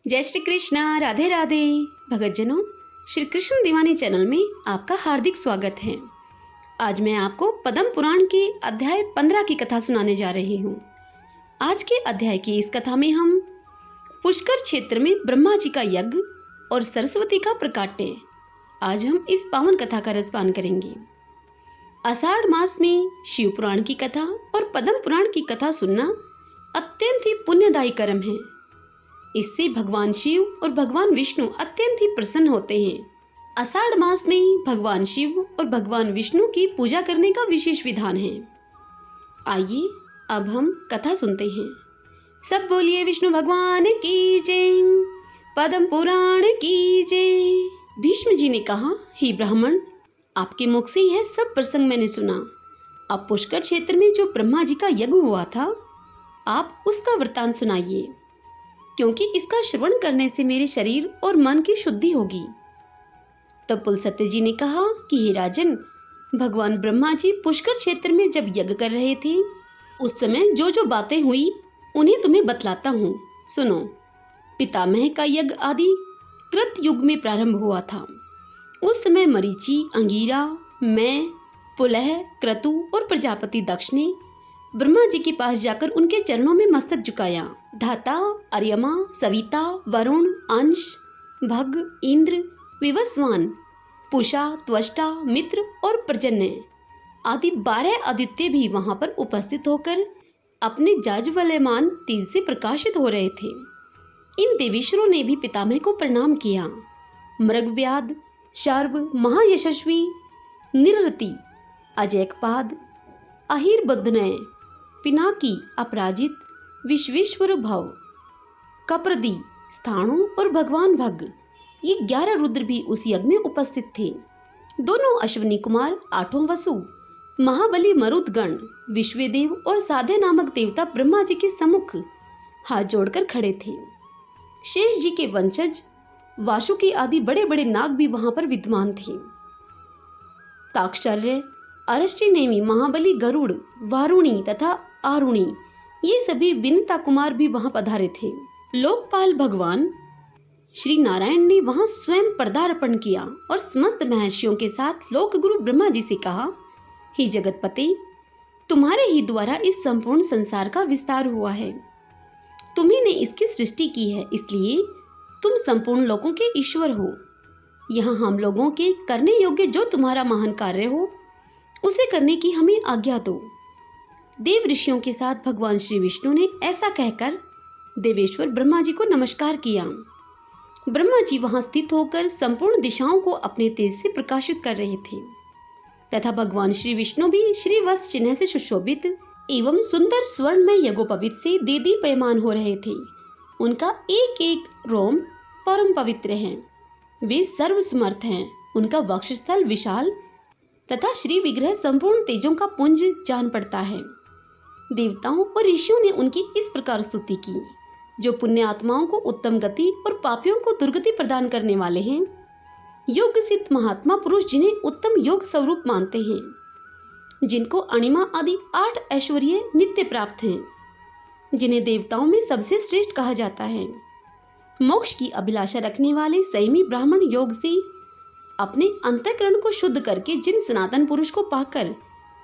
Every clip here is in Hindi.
जय श्री कृष्णा, राधे राधे। भगतजनों, श्री कृष्ण दीवानी चैनल में आपका हार्दिक स्वागत है। आज मैं आपको पद्म पुराण के अध्याय 15 की कथा सुनाने जा रही हूँ। आज के अध्याय की इस कथा में हम पुष्कर क्षेत्र में ब्रह्मा जी का यज्ञ और सरस्वती का प्रकाट्य, आज हम इस पावन कथा का रसपान करेंगे। आषाढ़ मास में शिव पुराण की कथा और पद्म पुराण की कथा सुनना अत्यंत ही पुण्यदायी कर्म है। इससे भगवान शिव और भगवान विष्णु अत्यंत ही प्रसन्न होते हैं। आषाढ़ मास में भगवान शिव और भगवान विष्णु की पूजा करने का विशेष विधान है। आइए अब हम कथा सुनते हैं। सब बोलिए विष्णु भगवान की जय, पद्म पुराण की जय। भीष्म जी ने कहा, हे ब्राह्मण, आपके मुख से यह सब प्रसंग मैंने सुना। अब पुष्कर क्षेत्र में जो ब्रह्मा जी का यज्ञ हुआ था, आप उसका वृतांत सुनाइए, क्योंकि इसका श्रवण करने से मेरे शरीर और मन की शुद्धि होगी। तब पुलस्त्य जी ने कहा कि हे राजन, भगवान ब्रह्मा जी पुष्कर क्षेत्र में जब यज्ञ कर रहे थे, उस समय जो जो बातें हुई उन्हें तुम्हें बतलाता हूँ, सुनो। पितामह का यज्ञ आदि कृत युग में प्रारंभ हुआ था। उस समय मरीचि, अंगीरा, मैं, पुलह, क्रतु और प्रजापति दक्ष ने ब्रह्मा जी के पास जाकर उनके चरणों में मस्तक झुकाया। धाता, अर्यमा, सविता, वरुण, अंश, भग, इंद्र, विवस्वान, पुषा, त्वष्टा, मित्र और प्रजन्य आदि 12 आदित्य भी वहां पर उपस्थित होकर अपने जाज्वल्यमान तेज से प्रकाशित हो रहे थे। इन देवेश्वरों ने भी पितामह को प्रणाम किया। मृगव्याध, शर्व, महायशस्वी, निरृति, अजयकपाद, अहिर्बुद्धनय, पिनाकी, अपराजित, विश्वेश्वर भव, कप्रदी, स्थाणु और भगवान भग, ये 11 रुद्र भी उस यज्ञ में उपस्थित थे। दोनों अश्विनी कुमार, 8 वसु, महाबली मरुदगण, विश्वदेव और साधे नामक देवता ब्रह्मा जी के सम्मुख हाथ जोड़कर खड़े थे। शेष जी के वंशज वासुकी आदि बड़े बड़े नाग भी वहां पर विद्यमान थे। ताक्षर्य, अरष्टि नेमी, महाबली गरुड़, वारुणी तथा आरुणी, ये सभी विनता कुमार भी वहां पधारे थे। लोकपाल भगवान श्री नारायण ने वहां स्वयं पदार्पण किया और समस्त महर्षियों के साथ लोकगुरु ब्रह्मा जी से कहा, हे जगतपते, तुम्हारे ही द्वारा इस संपूर्ण संसार का विस्तार हुआ है। तुम्ही ने इसकी सृष्टि की है, इसलिए तुम संपूर्ण लोगों के ईश्वर हो। यहाँ हम लोगों के करने योग्य जो तुम्हारा महान कार्य हो, उसे करने की हमें आज्ञा दो। देव ऋषियों के साथ भगवान श्री विष्णु ने ऐसा कहकर देवेश्वर ब्रह्मा जी को नमस्कार किया। ब्रह्मा जी वहां स्थित होकर संपूर्ण दिशाओं को अपने तेज से प्रकाशित कर रहे थे तथा भगवान श्री विष्णु भी श्रीवत्स चिन्ह से सुशोभित एवं सुंदर स्वर्णमय यज्ञोपवीत से देदीप्यमान हो रहे थे। उनका एक एक रोम परम पवित्र है। वे सर्वसमर्थ हैं। उनका वक्षस्थल विशाल तथा श्री विग्रह संपूर्ण तेजों का पुंज जान पड़ता है। देवताओं और ऋषियों ने उनकी इस प्रकार स्तुति की, जो पुण्य आत्माओं को उत्तम गति और पापियों को दुर्गति प्रदान करने वाले हैं। योग सिद्ध महात्मा पुरुष जिन्हें उत्तम योग स्वरूप मानते हैं, जिनको अणिमा आदि 8 ऐश्वर्य नित्य प्राप्त हैं, जिन्हें देवताओं में सबसे श्रेष्ठ कहा जाता है। मोक्ष की अभिलाषा रखने वाले संयमी ब्राह्मण योग से अपने अंतःकरण को शुद्ध करके जिन सनातन पुरुष को पाकर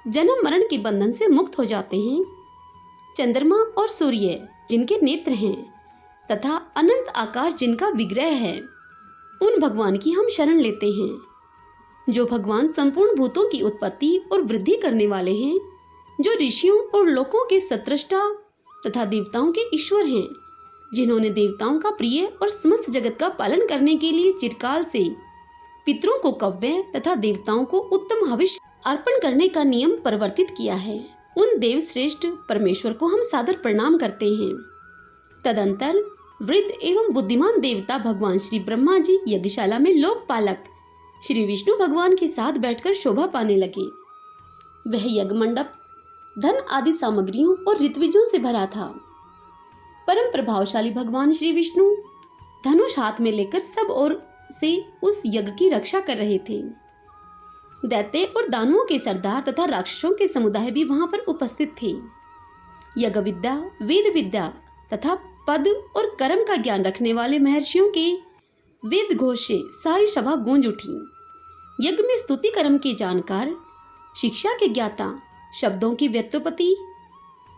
जन्म मरण के बंधन से मुक्त हो जाते हैं, चंद्रमा और सूर्य जिनके नेत्र हैं तथा अनंत आकाश जिनका विग्रह है, उन भगवान की हम शरण लेते हैं, जो भगवान संपूर्ण भूतों की उत्पत्ति और वृद्धि करने वाले हैं, जो ऋषियों और लोकों के सत्रष्टा तथा देवताओं के ईश्वर हैं, जिन्होंने देवताओं का प्रिय और समस्त जगत का पालन करने के लिए चिरकाल से पितरों को कव्य तथा देवताओं को उत्तम हविष्य अर्पण करने का नियम परिवर्तित किया है। उन देव श्रेष्ठ परमेश्वर को हम सादर प्रणाम करते हैं। तदंतर वृद्ध एवं बुद्धिमान देवता भगवान श्री ब्रह्मा जी यज्ञशाला में लोकपालक श्री विष्णु भगवान के साथ बैठकर शोभा पाने लगे। वह यज्ञ मंडप धन आदि सामग्रियों और ऋत्विजों से भरा था। परम प्रभावशाली भगवान श्री विष्णु धनुष हाथ में लेकर सब ओर से उस यज्ञ की रक्षा कर रहे थे। दैत्य और दानवों के सरदार तथा राक्षसों के समुदाय भी वहां पर उपस्थित थे। यज्ञ विद्या, वेद विद्या तथा पद और कर्म का ज्ञान रखने वाले महर्षियों के वेद घोष से सारी सभा गूंज उठी। यज्ञ में स्तुति कर्म के जानकार, शिक्षा के ज्ञाता, शब्दों की व्युत्पत्ति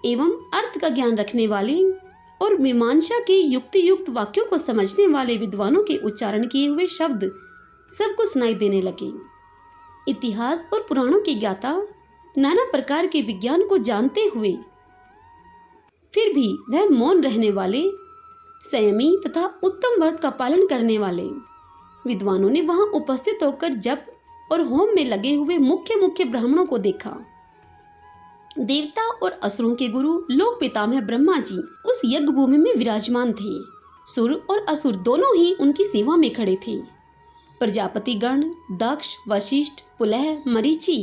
एवं अर्थ का ज्ञान रखने वाले और मीमांसा के युक्ति युक्त वाक्यों को समझने वाले विद्वानों के उच्चारण किए हुए शब्द सबको सुनाई देने लगे। इतिहास और पुराणों के ज्ञाता नाना प्रकार के विज्ञान को जानते हुए फिर भी वह मौन रहने वाले, संयमी तथा उत्तम व्रत का पालन करने वाले विद्वानों ने वहां उपस्थित होकर जप और होम में लगे हुए मुख्य मुख्य ब्राह्मणों को देखा। देवता और असुरों के गुरु लोक पितामह ब्रह्मा जी उस यज्ञ भूमि में विराजमान थे। सुर और असुर दोनों ही उनकी सेवा में खड़े थे। प्रजापति गण, दक्ष, वशिष्ठ, पुलह, मरीचि,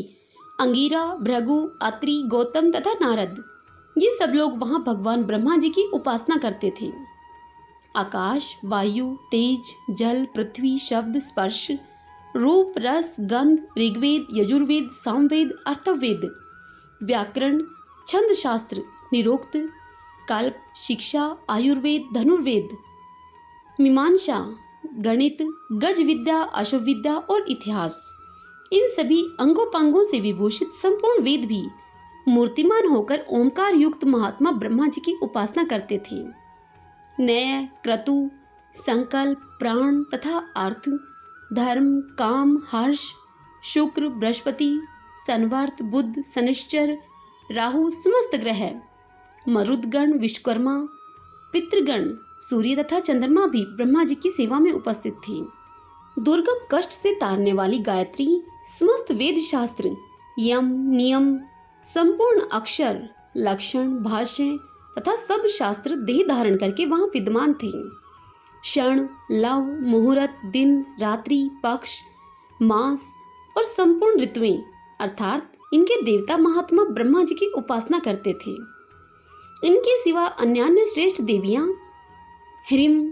अंगिरा, भृगु, अत्रि, गौतम तथा नारद, ये सब लोग वहां भगवान ब्रह्मा जी की उपासना करते थे। आकाश, वायु, तेज, जल, पृथ्वी, शब्द, स्पर्श, रूप, रस, गंध, ऋग्वेद, यजुर्वेद, सामवेद, अर्थवेद, व्याकरण, छंद शास्त्र, निरोक्त, कल्प, शिक्षा, आयुर्वेद, धनुर्वेद, मीमांसा, गणित, गज विद्या, अश्व विद्या और इतिहास, इन सभी अंगोपांगों से विभूषित संपूर्ण वेद भी मूर्तिमान होकर ओंकार युक्त महात्मा ब्रह्मा जी की उपासना करते थे। न्याय, क्रतु, संकल्प, प्राण तथा अर्थ, धर्म, काम, हर्ष, शुक्र, बृहस्पति, संवर्त, बुध, शनिश्चर, राहु, समस्त ग्रह, मरुदगण, विश्वकर्मा, पितृगण, सूर्य तथा चंद्रमा भी ब्रह्मा जी की सेवा में उपस्थित थे। दुर्गम कष्ट से तारने वाली गायत्री, समस्त वेद शास्त्र, यम, नियम, संपूर्ण अक्षर, लक्षण, भाष्य तथा सब शास्त्र देह धारण करके वहां विद्यमान थे। क्षण, लव, मुहूर्त, दिन, रात्रि, पक्ष, मास और संपूर्ण ऋतुएं अर्थात इनके देवता महात्मा ब्रह्मा जी की उपासना करते थे। इनके सिवा अन्यान्य श्रेष्ठ देवियां ह्रीं,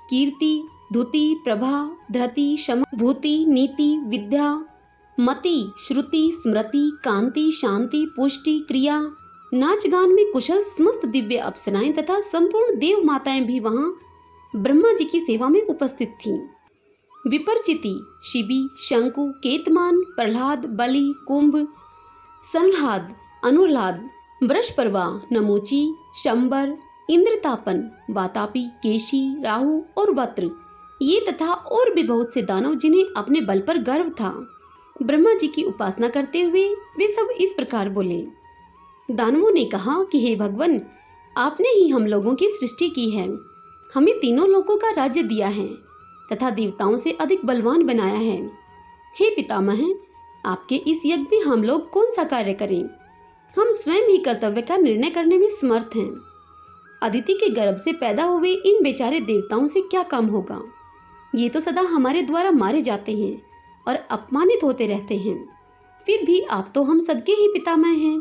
कीर्ति, धुति, प्रभा, धृति, क्षमा, भूति, नीति, विद्या, मति, श्रुति, स्मृति, कांति, शांति, पुष्टि, क्रिया, नाच गान में कुशल समस्त दिव्य अप्सराएं तथा संपूर्ण देव माताएं भी वहां ब्रह्मा जी की सेवा में उपस्थित थीं। विपरचिति, शिबी, शंकु, केतमान, प्रहलाद, बलि, कुंभ, संह्लाद, अनुह्लाद, वृषपर्वा, नमोची, शंबर, इंद्रतापन, वातापी, केशी, राहु और वत्र, ये तथा और भी बहुत से दानव जिन्हें अपने बल पर गर्व था, ब्रह्मा जी की उपासना करते हुए वे सब इस प्रकार बोले। दानवों ने कहा कि हे भगवान, आपने ही हम लोगों की सृष्टि की है, हमें तीनों लोकों का राज्य दिया है तथा देवताओं से अधिक बलवान बनाया है। हे पितामह, आपके इस यज्ञ में हम लोग कौन सा कार्य करें? हम स्वयं ही कर्तव्य का निर्णय करने में समर्थ हैं। अदिति के गर्भ से पैदा हुए इन बेचारे देवताओं से क्या काम होगा? ये तो सदा हमारे द्वारा मारे जाते हैं और अपमानित होते रहते हैं। फिर भी आप तो हम सबके ही पितामह हैं,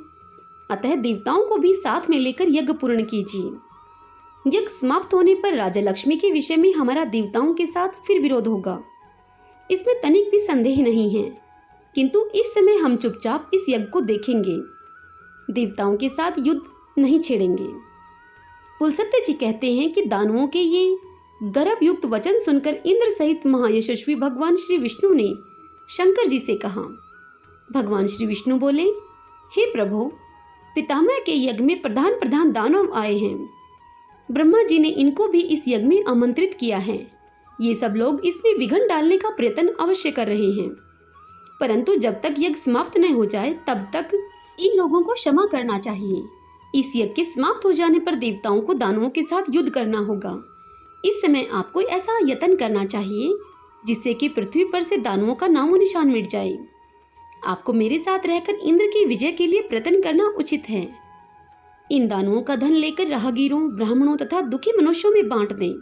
अतः देवताओं को भी साथ में लेकर यज्ञ पूर्ण कीजिए। यज्ञ समाप्त होने पर राजा लक्ष्मी के विषय में हमारा देवताओं के साथ फिर विरोध होगा, इसमें तनिक भी संदेह नहीं है, किंतु इस समय हम चुपचाप इस यज्ञ को देखेंगे, देवताओं के साथ युद्ध नहीं छेड़ेंगे। पुलसत्य जी कहते हैं कि दानवों के ये गर्व युक्त वचन सुनकर इंद्र सहित महायशस्वी भगवान श्री विष्णु ने शंकर जी से कहा। भगवान श्री विष्णु बोले, हे प्रभु, पितामह के यज्ञ में प्रधान प्रधान दानव आए हैं। ब्रह्मा जी ने इनको भी इस यज्ञ में आमंत्रित किया है। ये सब लोग इसमें विघ्न डालने का प्रयत्न अवश्य कर रहे हैं, परंतु जब तक यज्ञ समाप्त न हो जाए तब तक इन लोगों को क्षमा करना चाहिए। इस यज्ञ के समाप्त हो जाने पर देवताओं को दानवों के साथ युद्ध करना होगा। इस समय आपको ऐसा यत्न करना चाहिए जिससे कि पृथ्वी पर से दानवों का नामो निशान मिट जाए। आपको मेरे साथ रहकर इंद्र की विजय के लिए प्रयत्न करना उचित है। इन दानवों का धन लेकर राहगीरों, ब्राह्मणों तथा दुखी मनुष्यों में बांट दें।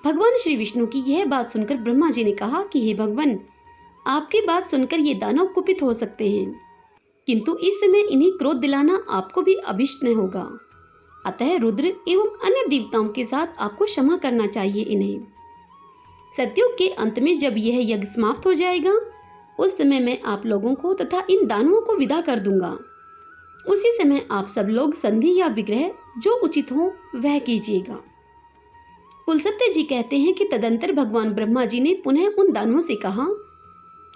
भगवान श्री विष्णु की यह बात सुनकर ब्रह्मा जी ने कहा कि हे भगवान, आपकी बात सुनकर ये दानव कुपित हो सकते हैं, किंतु इस समय इन्हें क्रोध दिलाना आपको भी अभिष्ट न होगा, अतः रुद्र एवं अन्य देवताओं के साथ आपको क्षमा करना चाहिए इन्हें। सतयुग के अंत में जब यह यज्ञ समाप्त हो जाएगा, उस समय मैं आप लोगों को तथा इन दानवों को विदा कर दूंगा। उसी समय आप सब लोग संधि या विग्रह जो उचित हो वह कीजिएगा। पुलसत्य जी कहते हैं कि तदंतर भगवान ब्रह्मा जी ने पुनः उन दानवों से कहा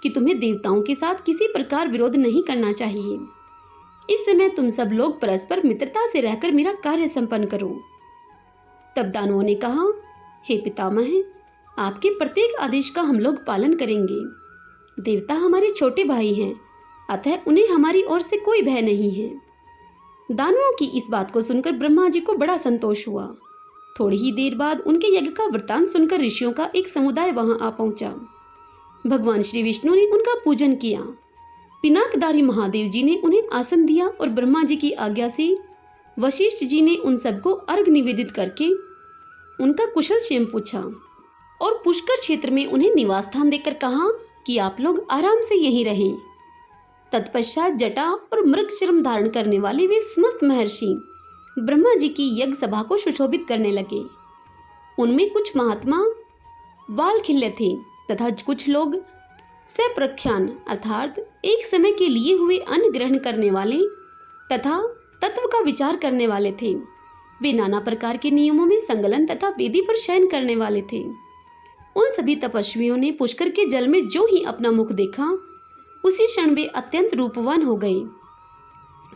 कि तुम्हें देवताओं के साथ किसी प्रकार विरोध नहीं करना चाहिए। इस समय तुम सब लोग परस्पर मित्रता से रहकर मेरा कार्य संपन्न करो। तब दानवों ने कहा, हे पितामह, आपके प्रत्येक आदेश का हम लोग पालन करेंगे। देवता हमारे छोटे भाई हैं, अतः उन्हें हमारी ओर से कोई भय नहीं है। दानवों की इस बात को सुनकर ब्रह्मा जी को बड़ा संतोष हुआ। थोड़ी ही देर बाद उनके यज्ञ का वृत्तांत सुनकर ऋषियों का एक समुदाय वहां आ पहुंचा। भगवान श्री विष्णु ने उनका पूजन किया। पिनाकधारी महादेव जी ने उन्हें आसन दिया और ब्रह्मा जी की आज्ञा से वशिष्ठ जी ने उन सबको अर्घ निवेदित करके उनका कुशल क्षेम पूछा और पुष्कर क्षेत्र में उन्हें निवास स्थान देकर कहा कि आप लोग आराम से यहीं रहें। तत्पश्चात जटा और मृग चर्म धारण करने वाले वे समस्त महर्षि ब्रह्मा जी की यज्ञ सभा को सुशोभित करने लगे। उनमें कुछ महात्मा वाल खिल्ले थे तथा कुछ लोग सप्रख्यान अर्थात एक समय के लिए हुए अन्न ग्रहण करने वाले तथा तत्व का विचार करने वाले थे। वे नाना प्रकार के नियमों में संकलन तथा वेदी पर शयन करने वाले थे। उन सभी तपस्वियों ने पुष्कर के जल में जो ही अपना मुख देखा, उसी क्षण वे अत्यंत रूपवान हो गए।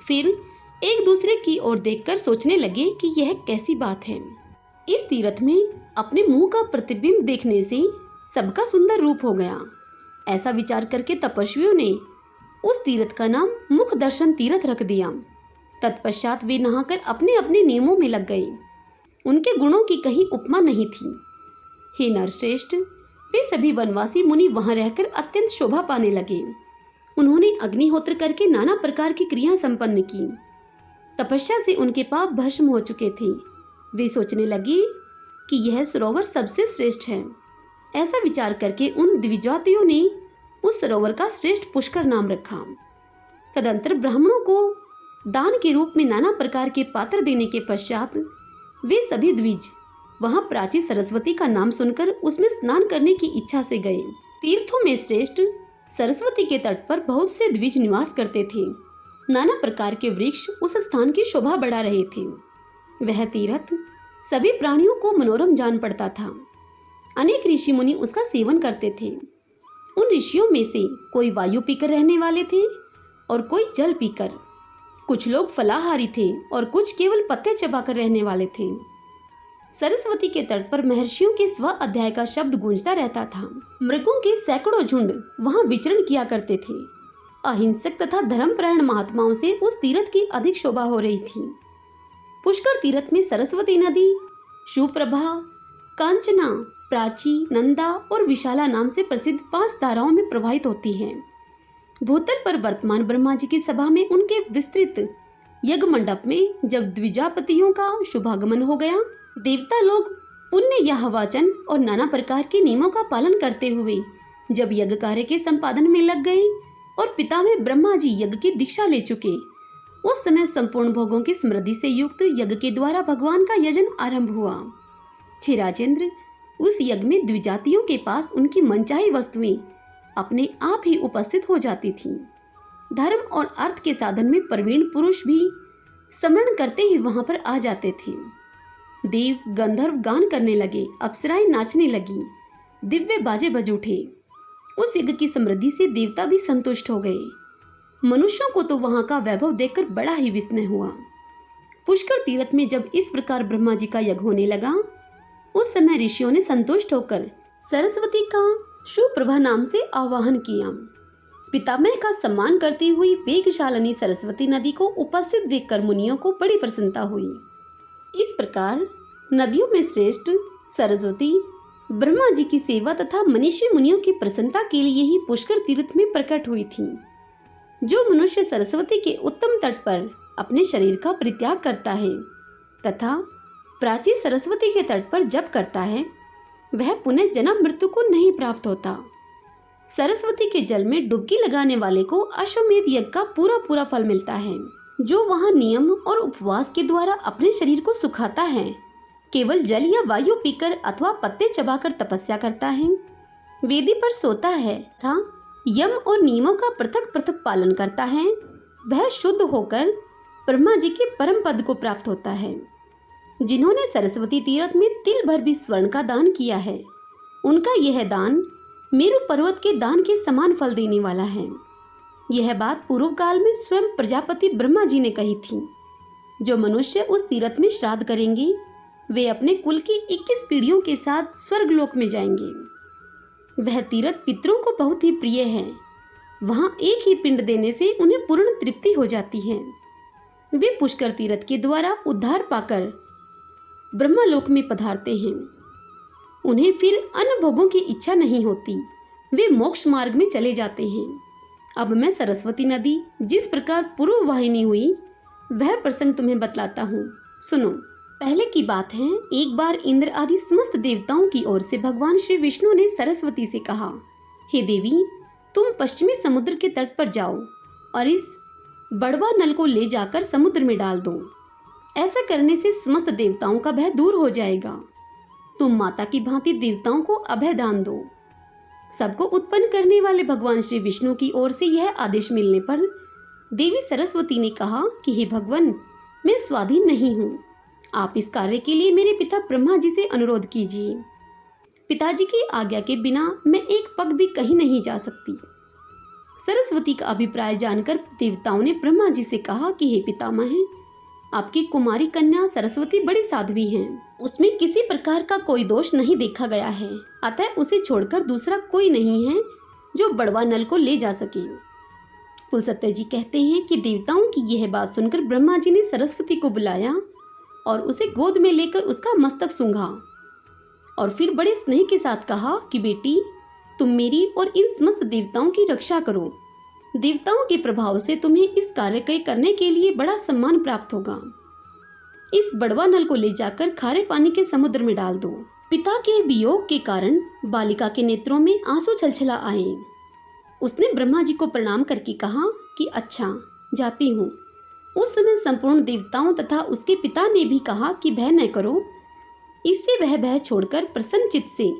फिर एक दूसरे की ओर देखकर सोचने लगे कि यह कैसी बात है। इस तीर्थ में अपने मुंह का प्रतिबिंब देखने से सबका सुंदर रूप हो गया। ऐसा विचार करके तपस्वियों ने उस तीर्थ का नाम मुख दर्शन तीर्थ रख दिया। तत्पश्चात वे नहाकर अपने अपने नियमों में लग गए। उनके गुणों की कहीं उपमा नहीं थी। हे नरश्रेष्ठ, वे सभी वनवासी मुनि वहां रहकर अत्यंत शोभा पाने लगे। उन्होंने अग्निहोत्र करके नाना प्रकार की क्रिया संपन्न की। तपस्या से उनके पाप भस्म हो चुके थे। वे सोचने लगे कि यह सरोवर सबसे श्रेष्ठ है। ऐसा विचार करके उन द्विजातियों ने उस सरोवर का श्रेष्ठ पुष्कर नाम रखा। तदंतर ब्राह्मणों को दान के रूप में नाना प्रकार के पात्र देने के पश्चात वे सभी द्विज वहां प्राची सरस्वती का नाम सुनकर उसमें स्नान करने की इच्छा से गए। तीर्थों में श्रेष्ठ सरस्वती के तट पर बहुत से द्विज निवास करते थे। नाना प्रकार के वृक्ष उस स्थान की शोभा बढ़ा रहे थे। वह तीर्थ सभी प्राणियों को मनोरम जान पड़ता था। अनेक ऋषि मुनि उसका सेवन करते थे। उन ऋषियों में से कोई वायु पीकर रहने वाले थे और कोई जल पीकर। कुछ लोग फलाहारी थे और कुछ केवल पत्ते चबाकर रहने वाले थे। सरस्वती के तट पर महर्षियों के स्व अध्याय का शब्द गूंजता रहता था। मृगों के सैकड़ों झुंड वहां विचरण किया करते थे। अहिंसक तथा धर्मपरायण महात्माओं से उस तीर्थ की अधिक शोभा हो रही थी। पुष्कर तीर्थ में सरस्वती नदी सुप्रभा, कांचना, प्राची, नंदा और विशाला नाम से प्रसिद्ध 5 धाराओं में प्रवाहित होती है। भूतल पर वर्तमान ब्रह्मा जी की सभा में उनके विस्तृत यज्ञ मंडप में जब द्विजापतियों का शुभागमन हो गया, देवता लोग पुण्य या वाचन और नाना प्रकार के नियमों का पालन करते हुए जब यज्ञ कार्य के संपादन में लग गए और पितामह ब्रह्मा जी यज्ञ की दीक्षा ले चुके, उस समय संपूर्ण भोगों की समृद्धि से युक्त यज्ञ के द्वारा भगवान का यजन आरंभ हुआ। हे राजेंद्र, उस यज्ञ में द्विजातियों के पास उनकी मनचाही वस्तुएं अपने आप ही उपस्थित हो जाती थीं। धर्म और अर्थ के साधन में प्रवीण पुरुष भी स्मरण करते ही वहां पर आ जाते थे। देव गंधर्व गान करने लगे, अप्सराएं नाचने लगी, दिव्य बाजे बज उठे। उस यज्ञ की समृद्धि से देवता भी संतुष्ट हो गए। मनुष्यों को तो वहां का वैभव देखकर बड़ा ही विस्मय हुआ। पुष्कर तीर्थ में जब इस प्रकार ब्रह्मा जी का यज्ञ होने लगा, उस समय ऋषियों ने संतुष्ट होकर सरस्वती का सुप्रभा नाम से आवाहन किया। पितामह का सम्मान करती हुई वेगशालिनी सरस्वती नदी को उपस्थित देखकर मुनियों को बड़ी प्रसन्नता हुई। इस प्रकार नदियों में श्रेष्ठ सरस्वती ब्रह्मा जी की सेवा तथा मनीषी मुनियों की प्रसन्नता के लिए ही पुष्कर तीर्थ में प्रकट हुई थी। जो मनुष्य सरस्वती के उत्तम तट पर अपने शरीर का परित्याग करता है तथा प्राची सरस्वती के तट पर जप करता है, वह पुनः जन्म मृत्यु को नहीं प्राप्त होता। सरस्वती के जल में डुबकी लगाने वाले को अश्वमेध यज्ञ का पूरा फल मिलता है। जो वहां नियम और उपवास के द्वारा अपने शरीर को सुखाता है, केवल जल या वायु पीकर अथवा पत्ते चबाकर तपस्या करता है, वेदी पर सोता है तथा यम और नियमों का पृथक पृथक पालन करता है, वह शुद्ध होकर ब्रह्मा जी के परम पद को प्राप्त होता है। जिन्होंने सरस्वती तीर्थ में तिल भर भी स्वर्ण का दान किया है, उनका यह दान मेरु पर्वत के दान के समान फल देने वाला है। यह बात पूर्व काल में स्वयं प्रजापति ब्रह्मा जी ने कही थी। जो मनुष्य उस तीर्थ में श्राद्ध करेंगे वे अपने कुल की 21 पीढ़ियों के साथ स्वर्गलोक में जाएंगे। वह तीर्थ पितरों को बहुत ही प्रिय है। वहां एक ही पिंड देने से उन्हें पूर्ण तृप्ति हो जाती है। वे पुष्कर तीर्थ के द्वारा उद्धार पाकर ब्रह्मलोक में पधारते हैं। उन्हें फिर अन्य भोगों की इच्छा नहीं होती। वे मोक्ष मार्ग में चले जाते हैं। अब मैं सरस्वती नदी जिस प्रकार पूर्व वाहिनी हुई वह प्रसंग तुम्हें बतलाता हूँ, सुनो। पहले की बात है, एक बार इंद्र आदि समस्त देवताओं की ओर से भगवान श्री विष्णु ने सरस्वती से कहा, हे देवी, तुम पश्चिमी समुद्र के तट पर जाओ और इस बड़वा नल को ले जाकर समुद्र में डाल दो। ऐसा करने से समस्त देवताओं का भय दूर हो जाएगा। तुम माता की भांति देवताओं को अभय दान दो। सबको उत्पन्न करने वाले भगवान श्री विष्णु की ओर से यह आदेश मिलने पर देवी सरस्वती ने कहा कि हे भगवान, मैं स्वाधीन नहीं हूँ। आप इस कार्य के लिए मेरे पिता ब्रह्मा जी से अनुरोध कीजिए। पिताजी की आज्ञा के बिना मैं एक पग भी कहीं नहीं जा सकती। सरस्वती का अभिप्राय जानकर देवताओं ने ब्रह्मा जी से कहा कि हे पितामह, आपकी कुमारी कन्या सरस्वती बड़ी साध्वी हैं। उसमें किसी प्रकार का कोई दोष नहीं देखा गया है। अतः उसे छोड़कर दूसरा कोई नहीं है जो बड़वा नल को ले जा सके। पुलसत्य जी कहते हैं कि देवताओं की यह बात सुनकर ब्रह्मा जी ने सरस्वती को बुलाया और उसे गोद में लेकर उसका मस्तक सूंघा और फिर बड़े स्नेह के साथ कहा कि बेटी, तुम मेरी और इन समस्त देवताओं की रक्षा करो। देवताओं के प्रभाव से तुम्हें इस कार्य के करने के लिए बड़ा सम्मान प्राप्त होगा। इस बड़वा नल को ले जाकर खारे पानी के समुद्र में डाल दो। पिता के वियोग के कारण बालिका के नेत्रों में आंसू छलछला आए। उसने ब्रह्मा जी को प्रणाम करके कहा कि अच्छा, जाती हूँ। उस समय संपूर्ण देवताओं तथा उसके पिता ने भी कहा कि भय न करो। इससे वह भय छोड़कर प्रसन्न चित्त से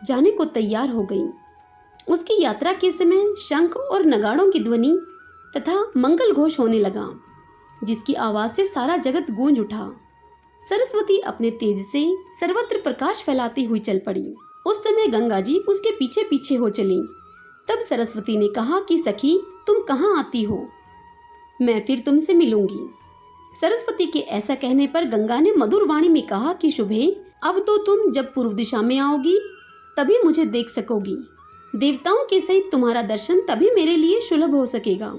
जाने को तैयार हो गई। उसकी यात्रा के समय शंख और नगाड़ों की ध्वनि तथा मंगल घोष होने लगा, जिसकी आवाज से सारा जगत गूंज उठा। सरस्वती अपने तेज से सर्वत्र प्रकाश फैलाती हुई चल पड़ी। उस समय गंगा जी उसके पीछे पीछे हो चली। तब सरस्वती ने कहा कि सखी, तुम कहाँ आती हो? मैं फिर तुमसे मिलूंगी। सरस्वती के ऐसा कहने पर गंगा ने मधुर वाणी में कहा कि शुभे, अब तो तुम जब पूर्व दिशा में आओगी तभी मुझे देख सकोगी। देवताओं के सहित तुम्हारा दर्शन तभी मेरे लिए सुलभ हो सकेगा।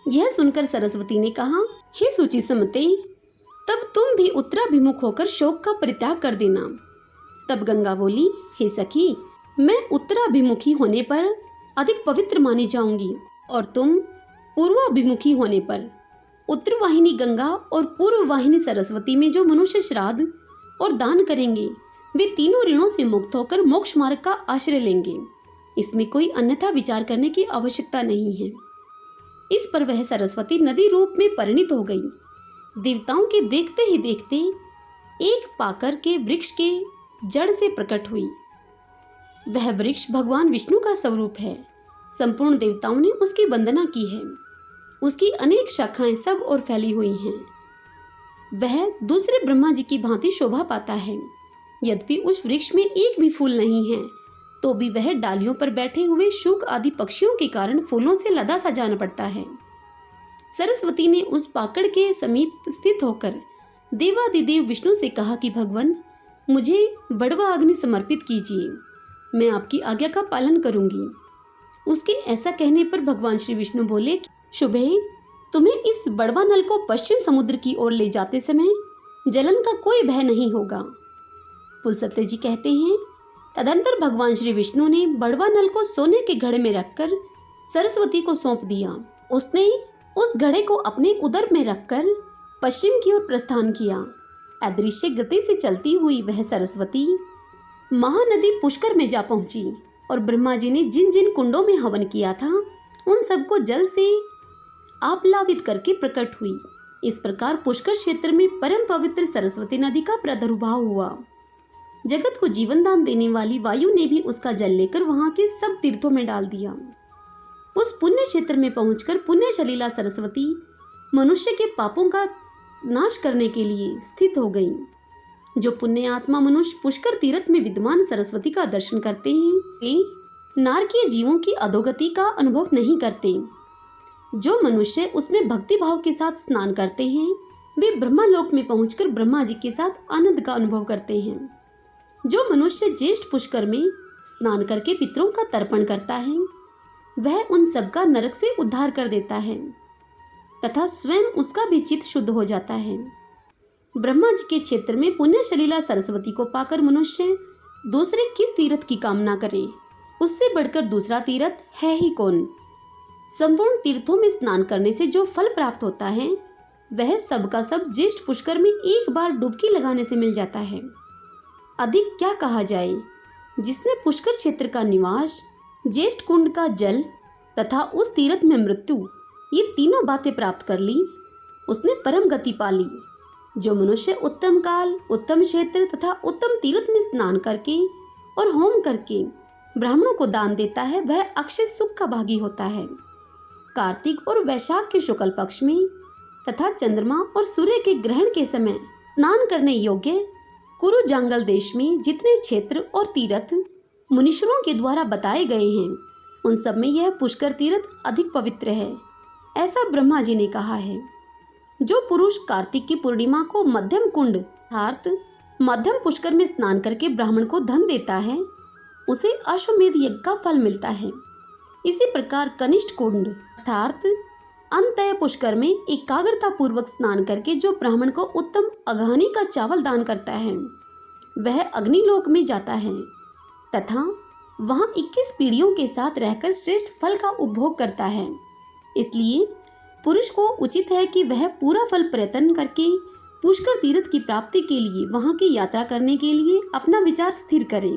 यह सुनकर सरस्वती ने कहा, हे सूची समते, तब तुम भी उत्तराभिमुख होकर शोक का परित्याग कर देना। तब गंगा बोली, हे सखी, मैं उत्तराभिमुखी होने पर अधिक पवित्र मानी जाऊंगी और तुम पूर्वाभिमुखी होने पर। उत्तरवाहिनी गंगा और पूर्ववाहिनी सरस्वती में जो मनुष्य श्राद्ध और दान करेंगे वे तीनों ऋणों से मुक्त होकर मोक्ष मार्ग का आश्रय लेंगे। इसमें कोई अन्यथा विचार करने की आवश्यकता नहीं है। इस पर वह सरस्वती नदी रूप में परिणित हो गई। देवताओं के देखते ही देखते एक पाकर के वृक्ष के जड़ से प्रकट हुई। वह वृक्ष भगवान विष्णु का स्वरूप है। संपूर्ण देवताओं ने उसकी वंदना की है। उसकी अनेक शाखाएं सब और फैली हुई हैं। वह दूसरे ब्रह्मा जी की भांति शोभा पाता है। यद्यपि उस वृक्ष में एक भी फूल नहीं है, तो भी वह डालियों पर बैठे हुए शुक आदि पक्षियों के कारण फूलों से लदा सा जान पड़ता है। सरस्वती ने उस पाकड़ के समीप स्थित होकर देवादिदेव विष्णु से कहा कि भगवान, मुझे बड़वा अग्नि समर्पित कीजिए, मैं आपकी आज्ञा का पालन करूंगी। उसके ऐसा कहने पर भगवान श्री विष्णु बोले, शुभे, तुम्हें इस बड़वा नल को पश्चिम समुद्र की ओर ले जाते समय जलन का कोई भय नहीं होगा। पुलसत्य जी कहते हैं, तदंतर भगवान श्री विष्णु ने बड़वा नल को सोने के घड़े में रखकर सरस्वती को सौंप दिया। उसने उस घड़े को अपने उदर में रखकर पश्चिम की ओर प्रस्थान किया। अदृश्य गति से चलती हुई वह सरस्वती महानदी पुष्कर में जा पहुंची और ब्रह्मा जी ने जिन जिन कुंडों में हवन किया था उन सबको जल से आप्लावित करके प्रकट हुई। इस प्रकार पुष्कर क्षेत्र में परम पवित्र सरस्वती नदी का प्रादुर्भाव हुआ। जगत को जीवन दान देने वाली वायु ने भी उसका जल लेकर वहां के सब तीर्थों में डाल दिया। उस पुण्य क्षेत्र में पहुंचकर पुण्य शलीला सरस्वती मनुष्य के पापों का नाश करने के लिए स्थित हो गई। जो पुण्य आत्मा मनुष्य पुष्कर तीर्थ में विद्यमान सरस्वती का दर्शन करते हैं वे नारकीय जीवों की अधोगति का अनुभव नहीं करते। जो मनुष्य उसमें भक्ति भाव के साथ स्नान करते हैं वे ब्रह्मालोक में पहुंचकर ब्रह्मा जी के साथ आनंद का अनुभव करते हैं। जो मनुष्य ज्येष्ठ पुष्कर में स्नान करके पितरों का तर्पण करता है वह उन सब का नरक से उद्धार कर देता है तथा स्वयं उसका भी चित्त शुद्ध हो जाता है। ब्रह्मा जी के क्षेत्र में पुण्य शलीला सरस्वती को पाकर मनुष्य दूसरे किस तीर्थ की कामना करे, उससे बढ़कर दूसरा तीर्थ है ही कौन। संपूर्ण तीर्थों में स्नान करने से जो फल प्राप्त होता है वह सब का सब ज्येष्ठ पुष्कर में एक बार डुबकी लगाने से मिल जाता है। अधिक क्या कहा जाए, जिसने पुष्कर क्षेत्र का निवास, ज्येष्ठ कुंड का जल तथा उस तीर्थ में मृत्यु, ये तीनों बातें प्राप्त कर ली, उसने परम गति पा ली। जो मनुष्य उत्तम काल, उत्तम क्षेत्र तथा उत्तम तीर्थ में स्नान करके और होम करके ब्राह्मणों को दान देता है वह अक्षय सुख का भागी होता है। कार्तिक और वैशाख के शुक्ल पक्ष में तथा चंद्रमा और सूर्य के ग्रहण के समय स्नान करने योग्य कुरु जंगल देश में जितने क्षेत्र और तीर्थ मुनीश्वरों के द्वारा बताए गए हैं उन सब में यह पुष्कर तीर्थ अधिक पवित्र है, ऐसा ब्रह्मा जी ने कहा है। जो पुरुष कार्तिक की पूर्णिमा को मध्यम कुंड अर्थात मध्यम पुष्कर में स्नान करके ब्राह्मण को धन देता है उसे अश्वमेध यज्ञ का फल मिलता है। इसी प्रकार कनिष्ठ कुंड अर्थात अंतय पुष्कर में एकाग्रता पूर्वक स्नान करके जो ब्राह्मण को उत्तम अघानी का चावल दान करता है वह अग्निलोक में जाता है तथा वहां 21 पीढ़ियों के साथ रहकर श्रेष्ठ फल का उपभोग करता है। इसलिए पुरुष को उचित है कि वह पूरा फल प्रयत्न करके पुष्कर तीर्थ की प्राप्ति के लिए वहां की यात्रा करने के लिए अपना विचार स्थिर करे।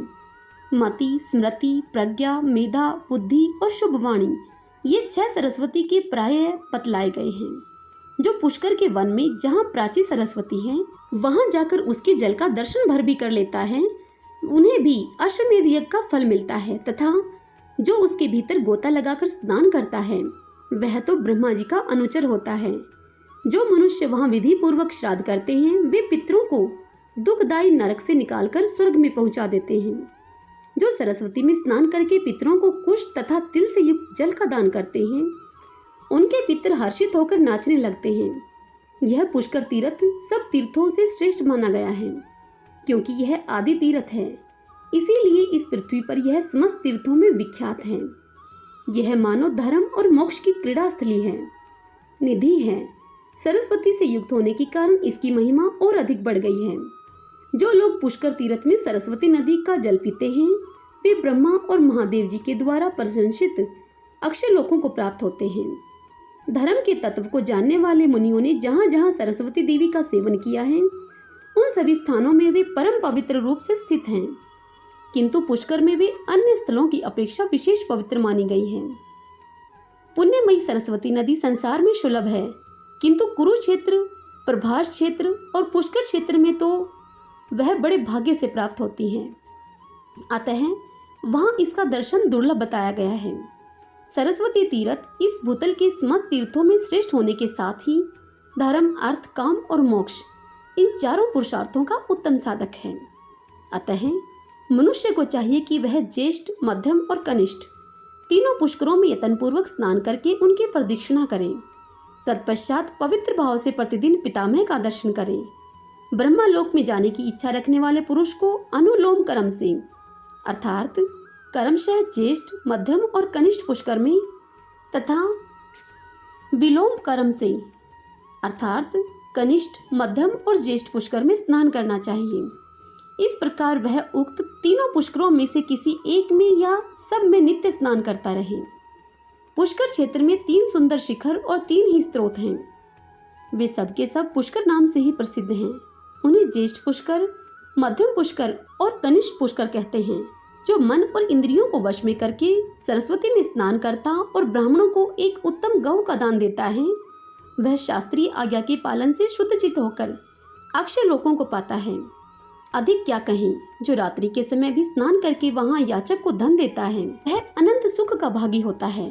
मति, स्मृति, प्रज्ञा, मेधा, बुद्धि और शुभवाणी ये 6 सरस्वती के प्राय बतलाए गए हैं। जो पुष्कर के वन में जहाँ प्राची सरस्वती है वहां जाकर उसके जल का दर्शन भर भी कर लेता है उन्हें भी अश्वमेध यज्ञ का फल मिलता है तथा जो उसके भीतर गोता लगाकर स्नान करता है वह तो ब्रह्मा जी का अनुचर होता है। जो मनुष्य वहां विधि पूर्वक श्राद्ध करते हैं वे पितरों को दुखदायी नरक से निकालकर स्वर्ग में पहुंचा देते हैं। जो सरस्वती में स्नान करके पितरों को कुष्ठ तथा तिल से युक्त जल का दान करते हैं उनके पितर हर्षित होकर नाचने लगते हैं। यह पुष्कर तीर्थ सब तीर्थों से श्रेष्ठ माना गया है क्योंकि यह आदि तीर्थ है, इसीलिए इस पृथ्वी पर यह समस्त तीर्थों में विख्यात है। यह मानव धर्म और मोक्ष की क्रीड़ा स्थली है, निधि है। सरस्वती से युक्त होने के कारण इसकी महिमा और अधिक बढ़ गई है। जो लोग पुष्कर तीर्थ में सरस्वती नदी का जल पीते हैं वे ब्रह्मा और महादेव जी के द्वारा प्रशंसित अक्षय लोकों को प्राप्त होते हैं। धर्म के तत्व को जानने वाले मुनियों ने जहाँ जहाँ सरस्वती देवी का सेवन किया है उन सभी स्थानों में वे परम पवित्र रूप से स्थित हैं, किंतु पुष्कर में वे अन्य स्थलों की अपेक्षा विशेष पवित्र मानी गई है। पुण्यमयी सरस्वती नदी संसार में सुलभ है, किंतु कुरुक्षेत्र, प्रभास क्षेत्र और पुष्कर क्षेत्र में तो वह बड़े भाग्य से प्राप्त होती हैं। अतः वहां इसका दर्शन दुर्लभ बताया गया है। सरस्वती तीर्थ इस भूतल के समस्त तीर्थों में श्रेष्ठ होने के साथ ही धर्म, अर्थ, काम और मोक्ष इन चारों पुरुषार्थों का उत्तम साधक है। अतः मनुष्य को चाहिए कि वह ज्येष्ठ, मध्यम और कनिष्ठ तीनों पुष्करों में यत्नपूर्वक स्नान करके उनकी प्रदक्षिणा करें। तत्पश्चात पवित्र भाव से प्रतिदिन पितामह का दर्शन करें। ब्रह्मालोक में जाने की इच्छा रखने वाले पुरुष को अनुलोम क्रम से अर्थात क्रमशः ज्येष्ठ, मध्यम और कनिष्ठ पुष्कर में तथा विलोम क्रम से अर्थात कनिष्ठ, मध्यम और ज्येष्ठ पुष्कर में स्नान करना चाहिए। इस प्रकार वह उक्त तीनों पुष्करों में से किसी एक में या सब में नित्य स्नान करता रहे। पुष्कर क्षेत्र में 3 सुंदर शिखर और 3 ही स्रोत हैं। वे सब के सब पुष्कर नाम से ही प्रसिद्ध हैं। उन्हें ज्येष्ठ पुष्कर, मध्यम पुष्कर और कनिष्ठ पुष्कर कहते हैं। जो मन और इंद्रियों को वश में करके सरस्वती में स्नान करता और ब्राह्मणों को एक उत्तम गौ का दान देता है वह शास्त्रीय आज्ञा के पालन से शुद्ध चित्त होकर अक्षय लोकों को पाता है। अधिक क्या कहें, जो रात्रि के समय भी स्नान करके वहां याचक को धन देता है वह अनंत सुख का भागी होता है।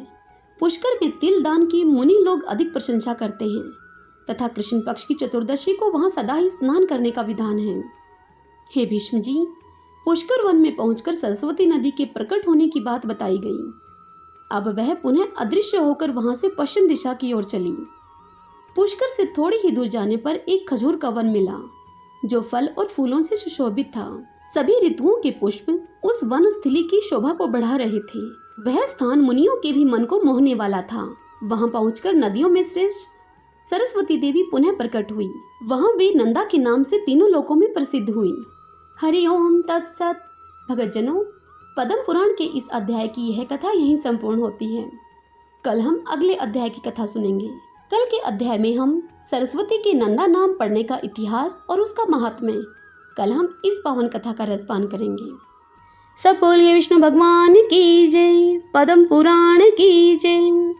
पुष्कर में तिल दान की मुनि लोग अधिक प्रशंसा करते हैं। तथा कृष्ण पक्ष की चतुर्दशी को वहां सदा ही स्नान करने का विधान है। हे भीष्म जी, पुष्कर वन में पहुंचकर सरस्वती नदी के प्रकट होने की बात बताई गई। अब वह पुनः अदृश्य होकर वहां से पश्चिम दिशा की ओर चली। पुष्कर से थोड़ी ही दूर जाने पर एक खजूर का वन मिला जो फल और फूलों से सुशोभित था। सभी ऋतुओं के पुष्प उस वन स्थली की शोभा को बढ़ा रहे थे। वह स्थान मुनियों के भी मन को मोहने वाला था। वहां पहुंचकर नदियों में श्रेष्ठ सरस्वती देवी पुनः प्रकट हुई। वहां वे नंदा के नाम से तीनों लोकों में प्रसिद्ध हुई। हरि ओम तत्सत। भगतजनों, पद्म पुराण के इस अध्याय की यह कथा यहीं संपूर्ण होती है। कल हम अगले अध्याय की कथा सुनेंगे। कल के अध्याय में हम सरस्वती के नंदा नाम पढ़ने का इतिहास और उसका महात्म्य, कल हम इस पावन कथा का रसपान करेंगे। सब बोलिए विष्णु भगवान की जय, पद्म पुराण की जय।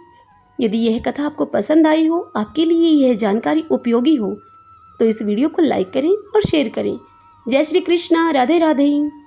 यदि यह कथा आपको पसंद आई हो, आपके लिए यह जानकारी उपयोगी हो, तो इस वीडियो को लाइक करें और शेयर करें। जय श्री कृष्णा, राधे राधे।